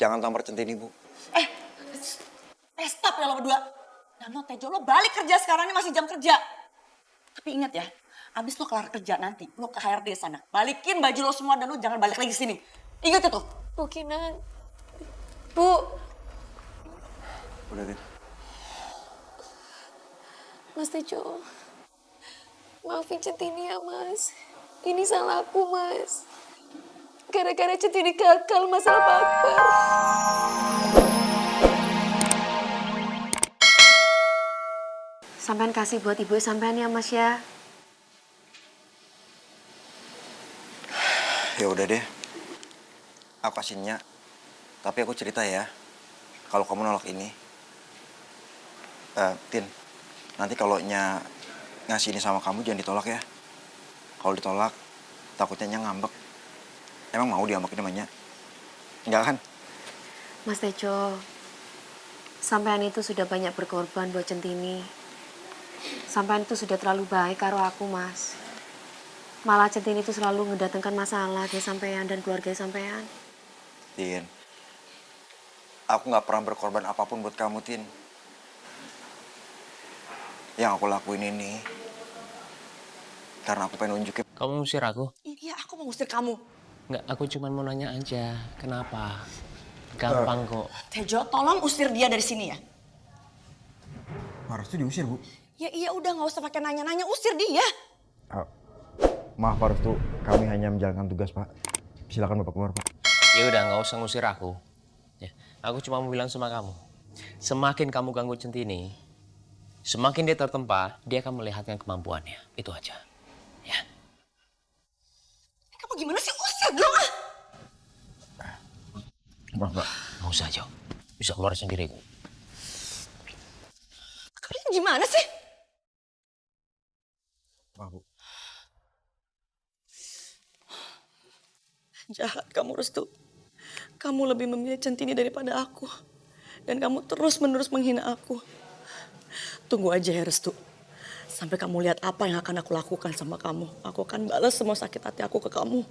Jangan tampar Centini, Bu. Eh, stop ya lo berdua. Dano, Tejo, lo balik kerja sekarang, ini masih jam kerja. Tapi ingat ya, abis lo kelar kerja nanti, lo ke HRD sana. Balikin baju lo semua dan lo jangan balik lagi sini. Ingat itu. Bu Kinan. Bu. Udah, Tin. Mas Tejo. Maafin Centini ya, Mas. Ini salah aku, Mas. Gara-gara Centini gagal masalah Pak Akbar. Sampean kasih buat ibu sampean ya, Mas ya. Ya udah deh. Aku kasih Nya. Tapi aku cerita ya. Kalau kamu nolak ini. Tin. Nanti kalau Nya ngasih ini sama kamu jangan ditolak ya. Kalau ditolak, takutnya Nya ngambek. Emang mau diambekin sama Nya? Enggak kan? Mas Tejo, sampean itu sudah banyak berkorban buat Centini. Sampean itu sudah terlalu baik karo aku, Mas. Malah Centini itu selalu mendatangkan masalah ke sampean dan keluarga sampean. Tin. Aku gak pernah berkorban apapun buat kamu, Tin. Yang aku lakuin ini karena aku pengen nunjukin. Kamu ngusir aku? Iya, aku mau ngusir kamu. Enggak, aku cuma mau nanya aja. Kenapa? Gampang kok. Tejo, tolong usir dia dari sini ya. Harus tuh diusir, Bu. Ya iya udah, gak usah pakai nanya-nanya, usir dia. Maaf, Pak Restu. Kami hanya menjalankan tugas, Pak. Silakan Bapak keluar, Pak. Ya udah, nggak usah ngusir aku. Ya, aku cuma mau bilang sama kamu. Semakin kamu ganggu Centini, semakin dia tertempa, dia akan melihatkan kemampuannya. Itu aja. Ya. Kamu gimana sih, usir dong ah. Maaf, Pak. Mau saja. Bisa keluar sendiri. Kalian gimana sih? Maaf, Bu. Jahat kamu, Restu. Kamu lebih memilih Centini daripada aku. Dan kamu terus-menerus menghina aku. Tunggu aja ya, Restu. Sampai kamu lihat apa yang akan aku lakukan sama kamu. Aku akan balas semua sakit hati aku ke kamu.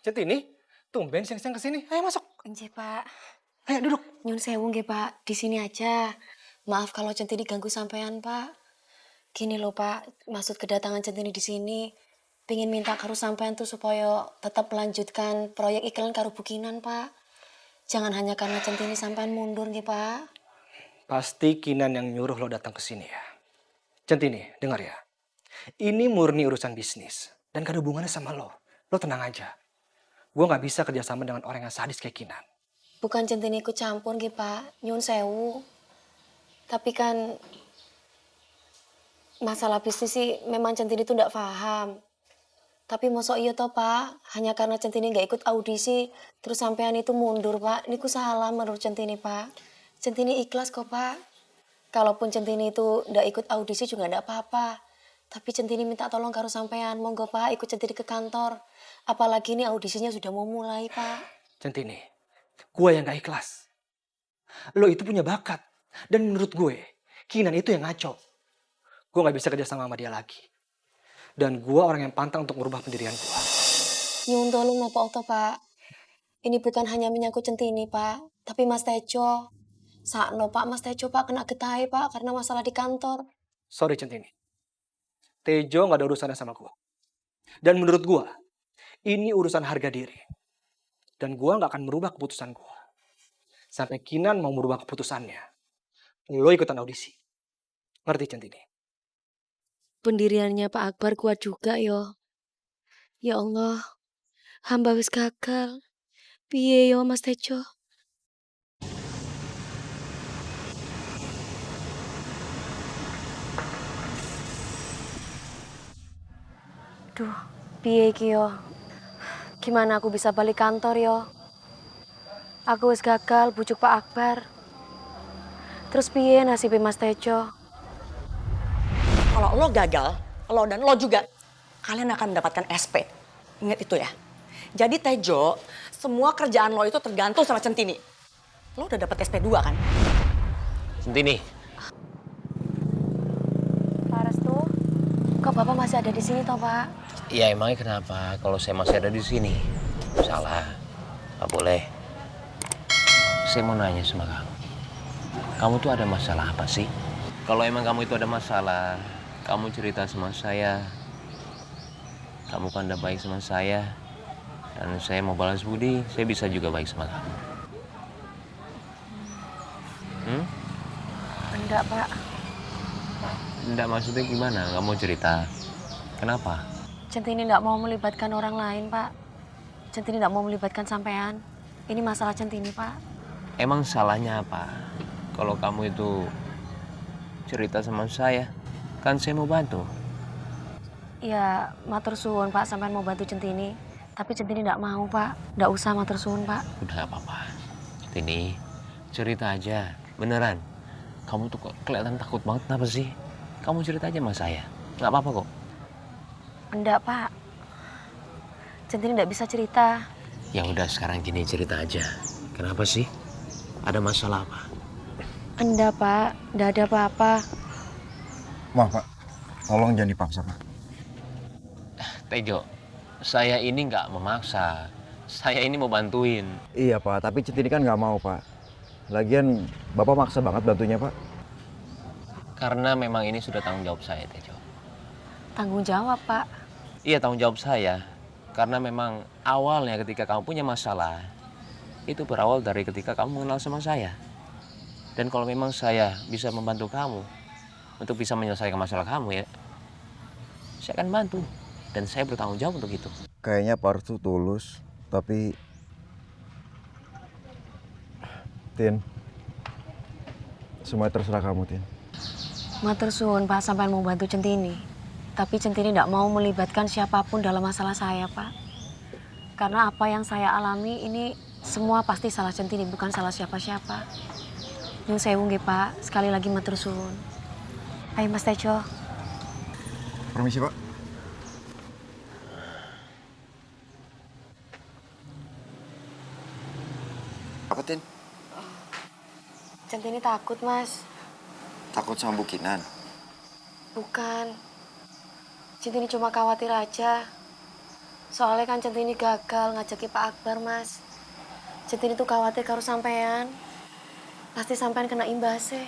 Centini, tumben siang-siang kesini. Ayo masuk. Nggih, Pak. Ayo duduk. Nyun sewu nggih, Pak. Di sini aja. Maaf kalau Centini ganggu sampean, Pak. Gini loh, Pak. Maksud kedatangan Centini di sini pengen minta karo sampean tuh supaya tetap melanjutkan proyek iklan karo Bukinan, Pak. Jangan hanya karena Centini sampean mundur nggih, Pak. Pasti Kinan yang nyuruh lo datang ke sini ya. Centini, dengar ya. Ini murni urusan bisnis. Dan gak ada hubungannya sama lo. Lo tenang aja. Gue gak bisa kerjasama dengan orang yang sadis kayak Kinan. Bukan Centini ikut campur nggih, Pak. Nyun sewu. Tapi kan masalah bisnis sih memang Centini tuh ndak paham. Tapi mosok iya toh, Pak? Hanya karena Centini nggak ikut audisi, terus sampean itu mundur, Pak. Niku salah menurut Centini, Pak. Centini ikhlas kok, Pak. Kalaupun Centini itu ndak ikut audisi juga ndak apa-apa. Tapi Centini minta tolong karo sampean. Monggo, Pak, ikut Centini ke kantor. Apalagi ini audisinya sudah mau mulai, Pak. Centini, gue yang gak ikhlas. Lo itu punya bakat. Dan menurut gue, Kinan itu yang ngaco. Gue gak bisa kerjasama sama dia lagi. Dan gue orang yang pantang untuk merubah pendirian gue. Nyun tolong napa oto, Pak. Ini bukan hanya menyangkut Centini, Pak. Tapi Mas Tejo. Sakno, Pak. Mas Tejo, Pak, kena getahe, Pak. Karena masalah di kantor. Sorry Centini. Tejo gak ada urusannya sama gue. Dan menurut gue, ini urusan harga diri. Dan gue gak akan merubah keputusan gue. Sampai Kinan mau merubah keputusannya. Lo ikutan audisi. Ngerti Centini? Pendiriannya Pak Akbar kuat juga, yo. Ya Allah. Hamba wis gagal. Piye yo, Mas Tejo? Duh, piye iki yo? Gimana aku bisa balik kantor yo? Aku wis gagal bujuk Pak Akbar. Terus piye nasibnya Mas Tejo? Kalau lo gagal, lo dan lo juga, kalian akan mendapatkan SP. Ingat itu ya. Jadi Tejo, semua kerjaan lo itu tergantung sama Centini. Lo udah dapet SP2 kan? Centini, Pak Restu, kok Bapak masih ada di sini toh, Pak? ya emangnya kenapa kalau saya masih ada di sini? Salah, nggak boleh. Saya mau nanya sama kamu. Kamu tuh ada masalah apa sih? Kalau emang kamu itu ada masalah, kamu cerita sama saya. Kamu kan udah baik sama saya. Dan saya mau balas budi, saya bisa juga baik sama kamu. Enggak, Pak. Enggak, maksudnya gimana? Nggak mau cerita? Kenapa? Centini enggak mau melibatkan orang lain, Pak. Centini enggak mau melibatkan sampean. Ini masalah Centini, Pak. Emang salahnya apa? Kalau kamu itu cerita sama saya, kan saya mau bantu. Ya, matur suwun, Pak, sampean mau bantu Centini. Tapi Centini enggak mau, Pak. Enggak usah matur suwun, Pak. Udah apa-apa. Ini cerita aja, beneran. Kamu tuh kok kelihatan takut banget, kenapa sih? Kamu cerita aja sama saya, nggak apa-apa kok. Enggak, Pak. Centini enggak bisa cerita. Ya udah sekarang gini cerita aja. Kenapa sih? Ada masalah apa? Enggak, Pak. Enggak ada apa-apa. Maaf Pak, tolong jangan dipaksa Pak. Tejo, saya ini nggak memaksa. Saya ini mau bantuin. Iya Pak, tapi Centini kan nggak mau Pak. Lagian Bapak maksa banget bantunya Pak. Karena memang ini sudah tanggung jawab saya, Tejo. Tanggung jawab, Pak. Iya, tanggung jawab saya. Karena memang awalnya ketika kamu punya masalah, itu berawal dari ketika kamu mengenal sama saya. Dan kalau memang saya bisa membantu kamu untuk bisa menyelesaikan masalah kamu ya, saya akan bantu. Dan saya bertanggung jawab untuk itu. Kayaknya Pak Restu tulus, tapi Tin, semua terserah kamu Tin. Matur suwun, Pak, sampean mau bantu Centini. Tapi Centini enggak mau melibatkan siapapun dalam masalah saya, Pak. Karena apa yang saya alami ini semua pasti salah Centini, bukan salah siapa-siapa. Nyun sewu nggih, Pak. Sekali lagi matur suwun. Ayo Mas Tejo. Permisi Pak. Apa Tin? Centini takut, Mas. Takut sama Bu Kinan? Bukan. Centini cuma khawatir aja. Soalnya kan Centini gagal ngajaki Pak Akbar, Mas. Centini tuh khawatir karo sampean. Pasti sampean kena imbasnya.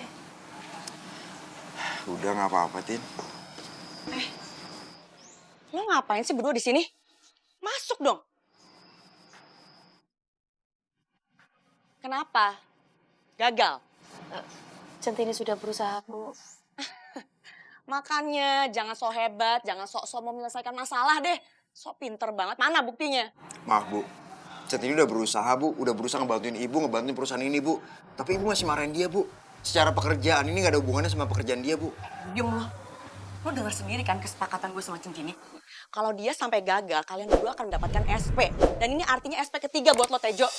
Udah nggak apa-apa Tin. Lo ngapain sih berdua di sini? Masuk dong. Kenapa? Gagal? Centini sudah berusaha, Bu. Makanya jangan sok hebat, jangan sok-sok mau menyelesaikan masalah deh. Sok pinter banget, mana buktinya? Maaf Bu, Centini udah berusaha Bu, udah berusaha ngebantuin Ibu, ngebantuin perusahaan ini Bu. Tapi Ibu masih marahin dia Bu. Secara pekerjaan ini nggak ada hubungannya sama pekerjaan dia Bu. Diam lo. Lo dengar sendiri kan kesepakatan gue sama Centini? Kalau dia sampai gagal, kalian berdua akan mendapatkan SP. Dan ini artinya SP ketiga buat lo, Tejo.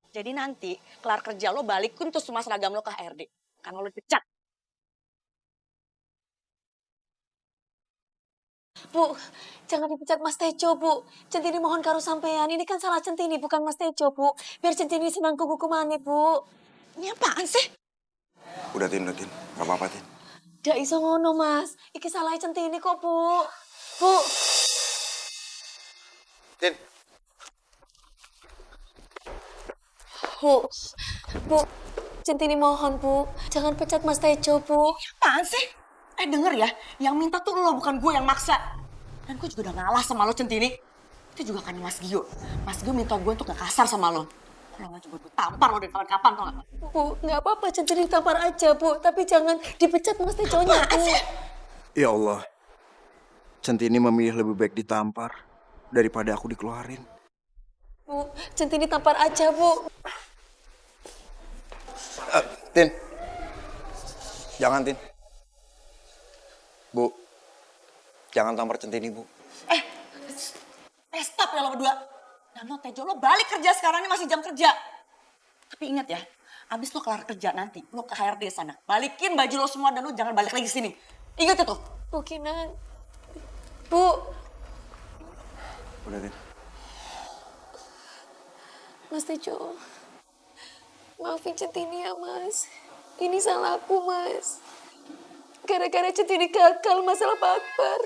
Jadi nanti, kelar kerja lo balikin tuh semua seragam lo ke HRD. Karena lo dipecat. Bu, jangan dipecat Mas Tejo, Bu. Centini mohon karo sampean. Ini kan salah Centini, bukan Mas Tejo, Bu. Biar Centini senang hukumannya, Bu. Ini apaan sih? Udah Tin, nggak apa-apa Tin. Ndak iso ngono, Mas. Iki salah Centini kok, Bu. Bu, Tin, Bu. Bu, Centini mohon, Bu. Jangan pecat Mas Tejo, Bu. Apaan sih? Denger ya, yang minta tuh lo, bukan gue yang maksa. Dan gue juga udah ngalah sama lo, Centini. Itu juga kan Mas Gio. Mas Gio minta gue untuk gak kasar sama lo. Kalau nggak coba gue tampar lo dari kapan-kapan, tau gak? Bu, nggak apa-apa Centini tampar aja, Bu. Tapi jangan dipecat Mas Tejonya, Bu. ya Allah. Centini memilih lebih baik ditampar daripada aku dikeluarin. Bu, Centini tampar aja, Bu. Tin, jangan Tin. Bu, jangan tampar Centini Bu. Stop ya lo berdua. Dan lo Tejo, lo balik kerja sekarang, ini masih jam kerja. Tapi ingat ya, abis lo kelar kerja nanti, lo ke HRD sana. Balikin baju lo semua dan lo jangan balik lagi sini. Ingat itu. Bu Kinan. Bu, Udah Tin. Mas Tejo, maafin Centini ya Mas. Ini salah aku Mas. Gara-gara Centini gagal masalah Pak Akbar.